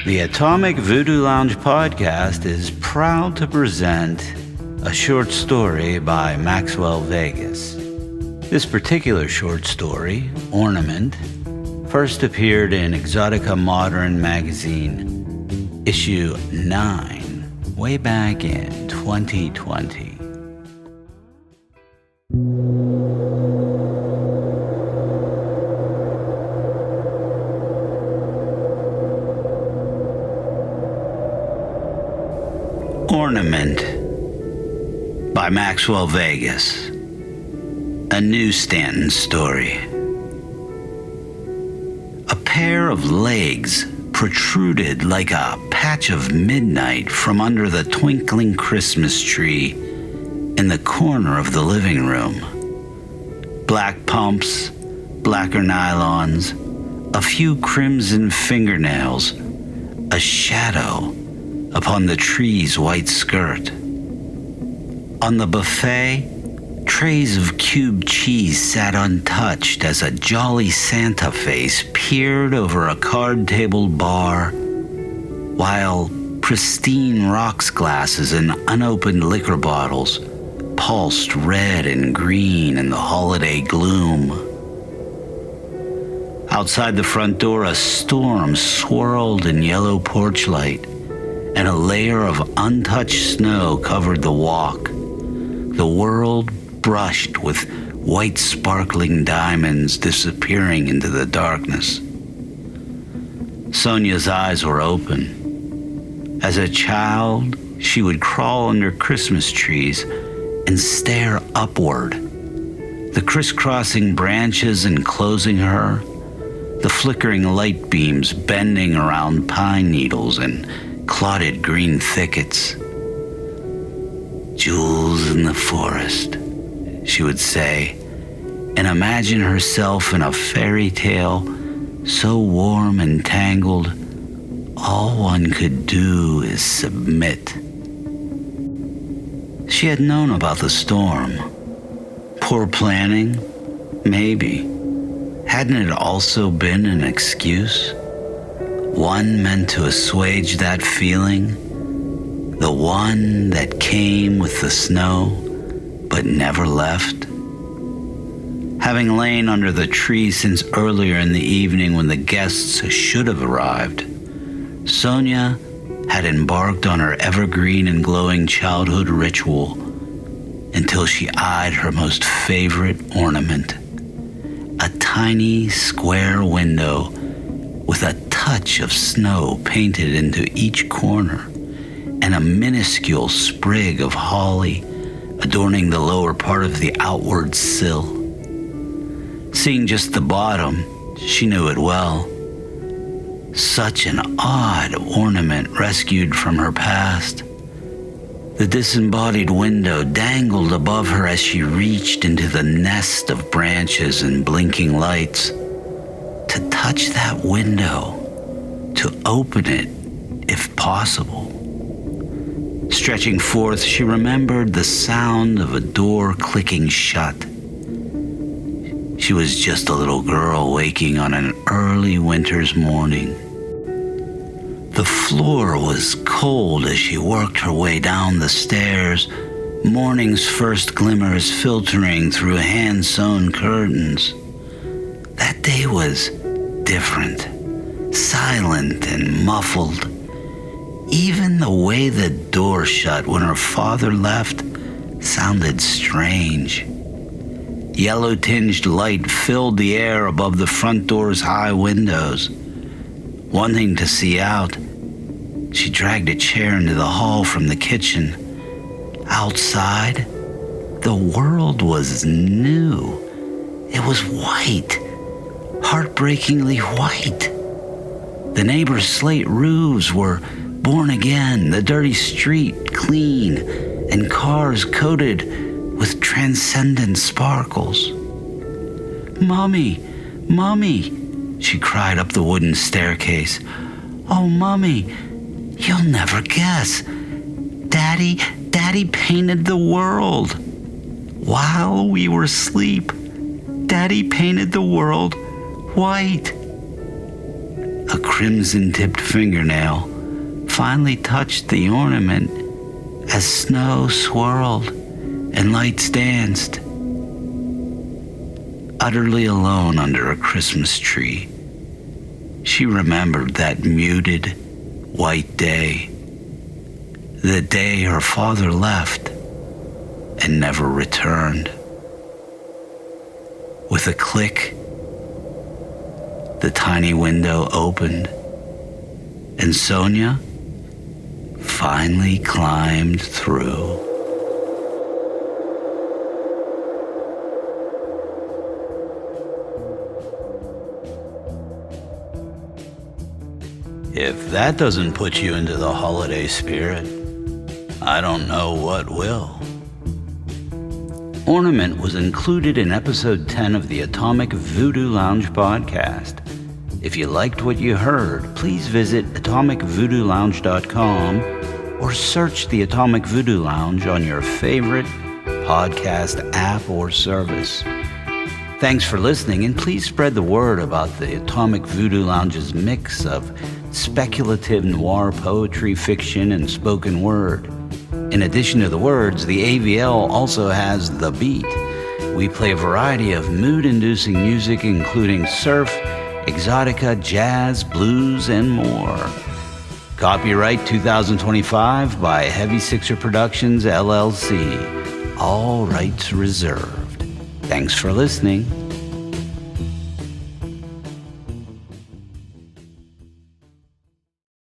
The Atomic Voodoo Lounge podcast is proud to present a short story by Maxwell Vegas. This particular short story, Ornament, first appeared in Exotica Modern magazine, issue 9, way back in 2020. Ornament by Maxwell Vegas, a new Stanton story. A pair of legs protruded like a patch of midnight from under the twinkling Christmas tree in the corner of the living room. Black pumps, blacker nylons, a few crimson fingernails, a shadow upon the tree's white skirt. On the buffet, trays of cubed cheese sat untouched as a jolly Santa face peered over a card-tabled bar, while pristine rocks glasses and unopened liquor bottles pulsed red and green in the holiday gloom. Outside the front door, a storm swirled in yellow porch light, and a layer of untouched snow covered the walk, the world brushed with white sparkling diamonds disappearing into the darkness. Sonia's eyes were open. As a child, she would crawl under Christmas trees and stare upward, the crisscrossing branches enclosing her, the flickering light beams bending around pine needles and clotted green thickets. Jewels in the forest, she would say, and imagine herself in a fairy tale so warm and tangled, all one could do is submit. She had known about the storm. Poor planning? Maybe. Hadn't it also been an excuse? One meant to assuage that feeling, the one that came with the snow but never left. Having lain under the tree since earlier in the evening when the guests should have arrived, Sonia had embarked on her evergreen and glowing childhood ritual until she eyed her most favorite ornament, a tiny square window with a touch of snow painted into each corner, and a minuscule sprig of holly adorning the lower part of the outward sill. Seeing just the bottom, she knew it well. Such an odd ornament rescued from her past. The disembodied window dangled above her as she reached into the nest of branches and blinking lights. To touch that window, to open it, if possible. Stretching forth, she remembered the sound of a door clicking shut. She was just a little girl waking on an early winter's morning. The floor was cold as she worked her way down the stairs, morning's first glimmers filtering through hand-sewn curtains. That day was different, silent and muffled. Even the way the door shut when her father left sounded strange. Yellow-tinged light filled the air above the front door's high windows. Wanting to see out, she dragged a chair into the hall from the kitchen. Outside, the world was new. It was white, heartbreakingly white. The neighbors' slate roofs were born again, the dirty street clean, and cars coated with transcendent sparkles. "Mommy, Mommy," she cried up the wooden staircase. "Oh, Mommy, you'll never guess. Daddy painted the world while we were asleep. Daddy painted the world white. A crimson-tipped fingernail finally touched the ornament as snow swirled and lights danced. Utterly alone under a Christmas tree, she remembered that muted, white day, the day her father left and never returned. With a click, the tiny window opened, and Sonia finally climbed through. If that doesn't put you into the holiday spirit, I don't know what will. Ornament was included in episode 10 of the Atomic Voodoo Lounge podcast. If you liked what you heard, please visit atomicvoodoolounge.com or search the Atomic Voodoo Lounge on your favorite podcast app or service. Thanks for listening, and please spread the word about the Atomic Voodoo Lounge's mix of speculative noir poetry, fiction, and spoken word. In addition to the words, the AVL also has the beat. We play a variety of mood-inducing music, including surf, exotica, jazz, blues, and more. Copyright 2025 by Heavy Sixer Productions, LLC. All rights reserved. Thanks for listening.